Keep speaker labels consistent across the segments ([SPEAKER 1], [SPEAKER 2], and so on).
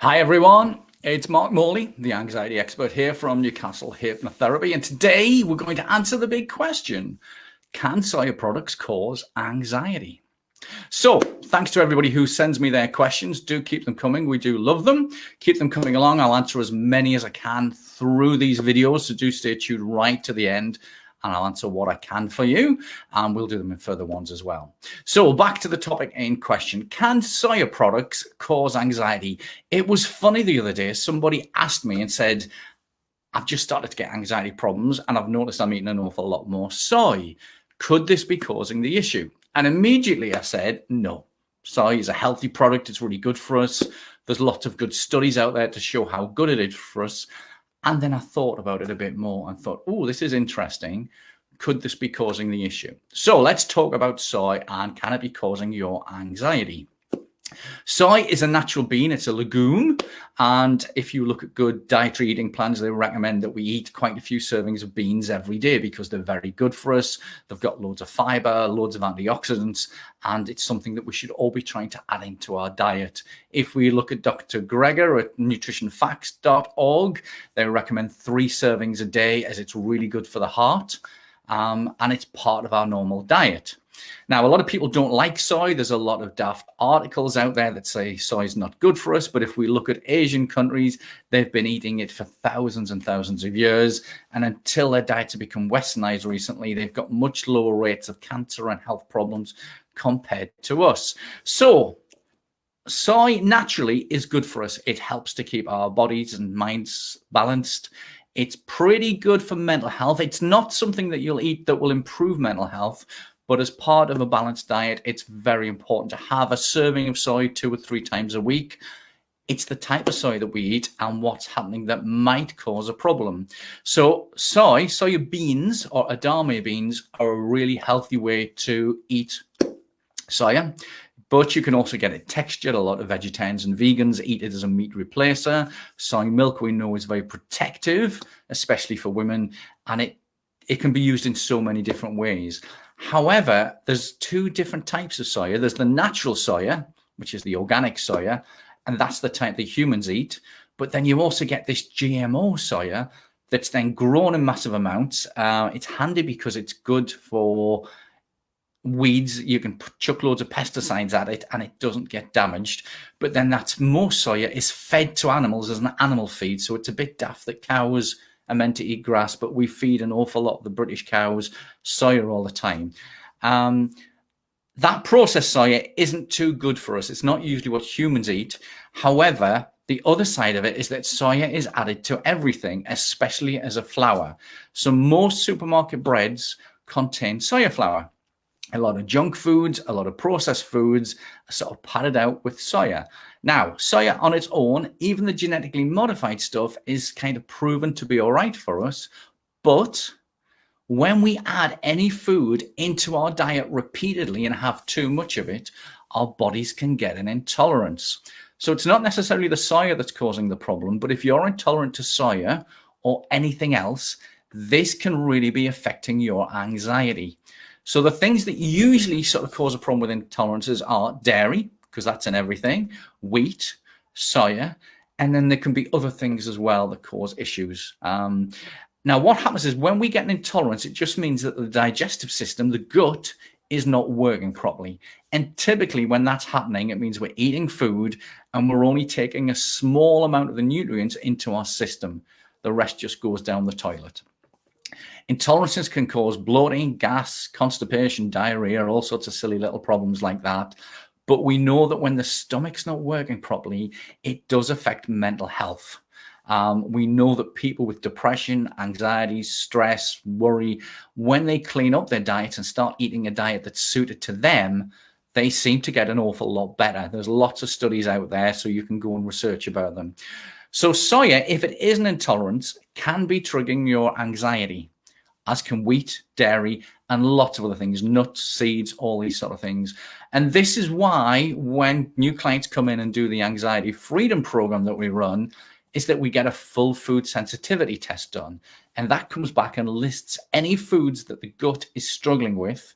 [SPEAKER 1] Hi everyone, it's Mark Morley, the anxiety expert here from Newcastle Hypnotherapy, and today we're going to answer the big question: can soya products cause anxiety? So, thanks to everybody who sends me their questions. Do keep them coming. We do love them. Keep them coming along. I'll answer as many as I can through these videos, so do stay tuned right to the end, and I'll answer what I can for you, and we'll do them in further ones as well. So back to the topic in question. Can soya products cause anxiety? It was funny the other day. Somebody asked me and said, I've just started to get anxiety problems and I've noticed I'm eating an awful lot more soy. Could this be causing the issue? And immediately I said, no. Soy is a healthy product. It's really good for us. There's lots of good studies out there to show how good it is for us. And then I thought about it a bit more and thought, oh, this is interesting. Could this be causing the issue? So let's talk about soy and can it be causing your anxiety? Soy is a natural bean. It's a legume. And if you look at good dietary eating plans, they recommend that we eat quite a few servings of beans every day because they're very good for us. They've got loads of fiber, loads of antioxidants, and it's something that we should all be trying to add into our diet. If we look at Dr. Greger at nutritionfacts.org, they recommend 3 servings a day as it's really good for the heart. And it's part of our normal diet. Now, a lot of people don't like soy. There's a lot of daft articles out there that say soy is not good for us. But if we look at Asian countries, they've been eating it for thousands and thousands of years. And until their diets have become westernized recently, they've got much lower rates of cancer and health problems compared to us. So soy naturally is good for us. It helps to keep our bodies and minds balanced. It's pretty good for mental health. It's not something that you'll eat that will improve mental health, but as part of a balanced diet, it's very important to have a serving of soy 2 or 3 times a week. It's the type of soy that we eat and what's happening that might cause a problem. So soya beans or edamame beans are a really healthy way to eat soya. But you can also get it textured. A lot of vegetarians and vegans eat it as a meat replacer. Soy milk, we know, is very protective, especially for women, and it can be used in so many different ways. However, there's 2 different types of soya. There's the natural soya, which is the organic soya, and that's the type that humans eat. But then you also get this GMO soya that's then grown in massive amounts. It's handy because it's good for weeds. You can chuck loads of pesticides at it and it doesn't get damaged. But then most soya is fed to animals as an animal feed. So it's a bit daft that cows are meant to eat grass, but we feed an awful lot of the British cows soya all the time. That processed soya isn't too good for us. It's not usually what humans eat. However, the other side of it is that soya is added to everything, especially as a flour. So most supermarket breads contain soya flour. A lot of junk foods, a lot of processed foods are sort of padded out with soya. Now, soya on its own, even the genetically modified stuff, is kind of proven to be all right for us. But when we add any food into our diet repeatedly and have too much of it, our bodies can get an intolerance. So it's not necessarily the soya that's causing the problem, but if you're intolerant to soya or anything else, this can really be affecting your anxiety. So the things that usually sort of cause a problem with intolerances are dairy, because that's in everything, wheat, soya, and then there can be other things as well that cause issues. Now, what happens is when we get an intolerance, it just means that the digestive system, the gut, is not working properly. And typically when that's happening, it means we're eating food and we're only taking a small amount of the nutrients into our system. The rest just goes down the toilet. Intolerances can cause bloating, gas, constipation, diarrhea, all sorts of silly little problems like that. But we know that when the stomach's not working properly, it does affect mental health. We know that people with depression, anxiety, stress, worry, when they clean up their diet and start eating a diet that's suited to them, they seem to get an awful lot better. There's lots of studies out there, so you can go and research about them. So soya, if it is an intolerance, can be triggering your anxiety, as can wheat, dairy, and lots of other things, nuts, seeds, all these sort of things. And this is why when new clients come in and do the anxiety freedom program that we run, is that we get a full food sensitivity test done. And that comes back and lists any foods that the gut is struggling with.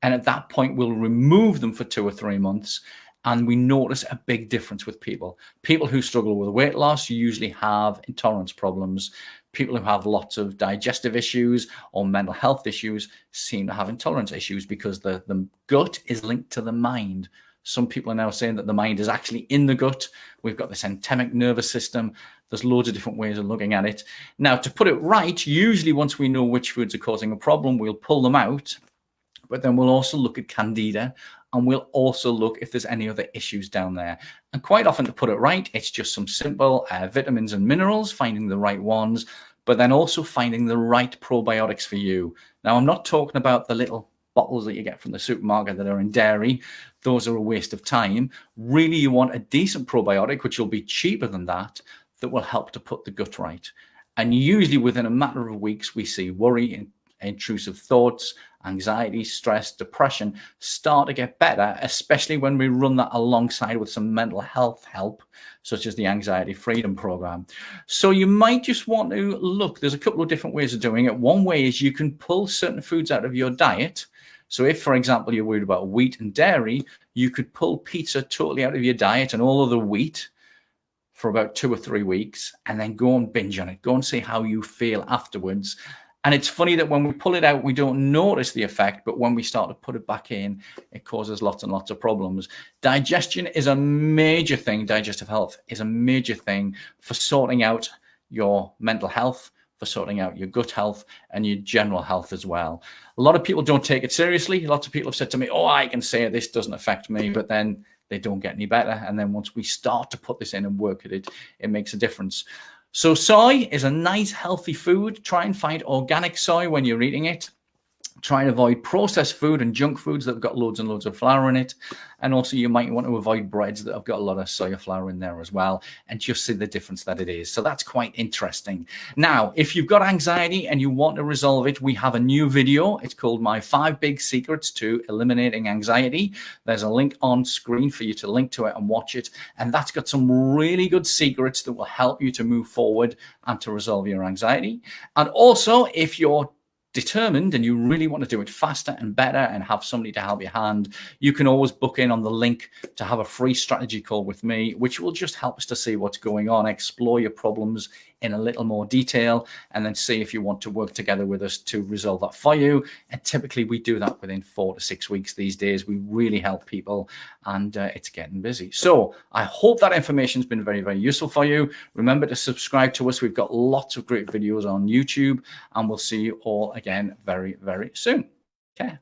[SPEAKER 1] And at that point, we'll remove them for 2 or 3 months. And we notice a big difference with people. People who struggle with weight loss usually have intolerance problems. People who have lots of digestive issues or mental health issues seem to have intolerance issues because the gut is linked to the mind. Some people are now saying that the mind is actually in the gut. We've got this endemic nervous system. There's loads of different ways of looking at it. Now, to put it right, usually once we know which foods are causing a problem, we'll pull them out. But then we'll also look at candida, and we'll also look if there's any other issues down there. And quite often, to put it right, it's just some simple vitamins and minerals, finding the right ones, but then also finding the right probiotics for you. Now, I'm not talking about the little bottles that you get from the supermarket that are in dairy. Those are a waste of time. Really, you want a decent probiotic, which will be cheaper than that will help to put the gut right. And usually within a matter of weeks, we see worry, intrusive thoughts, anxiety, stress, depression start to get better, especially when we run that alongside with some mental health help, such as the Anxiety Freedom Program. So you might just want to look, there's a couple of different ways of doing it. One way is you can pull certain foods out of your diet. So if, for example, you're worried about wheat and dairy, you could pull pizza totally out of your diet and all of the wheat for about 2 or 3 weeks, and then go and binge on it. Go and see how you feel afterwards. And it's funny that when we pull it out, we don't notice the effect, but when we start to put it back in, it causes lots and lots of problems. Digestion is a major thing. Digestive health is a major thing for sorting out your mental health, for sorting out your gut health and your general health as well. A lot of people don't take it seriously. Lots of people have said to me, oh, I can say this doesn't affect me, but then they don't get any better. And then once we start to put this in and work at it, it makes a difference. So soy is a nice, healthy food. Try and find organic soy when you're eating it. Try and avoid processed food and junk foods that have got loads and loads of flour in it. And also you might want to avoid breads that have got a lot of soya flour in there as well, and just see the difference that it is. So that's quite interesting. Now, if you've got anxiety and you want to resolve it, we have a new video. It's called My 5 Big Secrets to Eliminating Anxiety. There's a link on screen for you to link to it and watch it. And that's got some really good secrets that will help you to move forward and to resolve your anxiety. And also, if you're determined and you really want to do it faster and better and have somebody to help your hand, you can always book in on the link to have a free strategy call with me, which will just help us to see what's going on, explore your problems in a little more detail, and then see if you want to work together with us to resolve that for you. And typically we do that within 4 to 6 weeks these days. We really help people, and it's getting busy. So I hope that information has been very, very useful for you. Remember to subscribe to us. We've got lots of great videos on YouTube, and we'll see you all again very, very soon. Okay.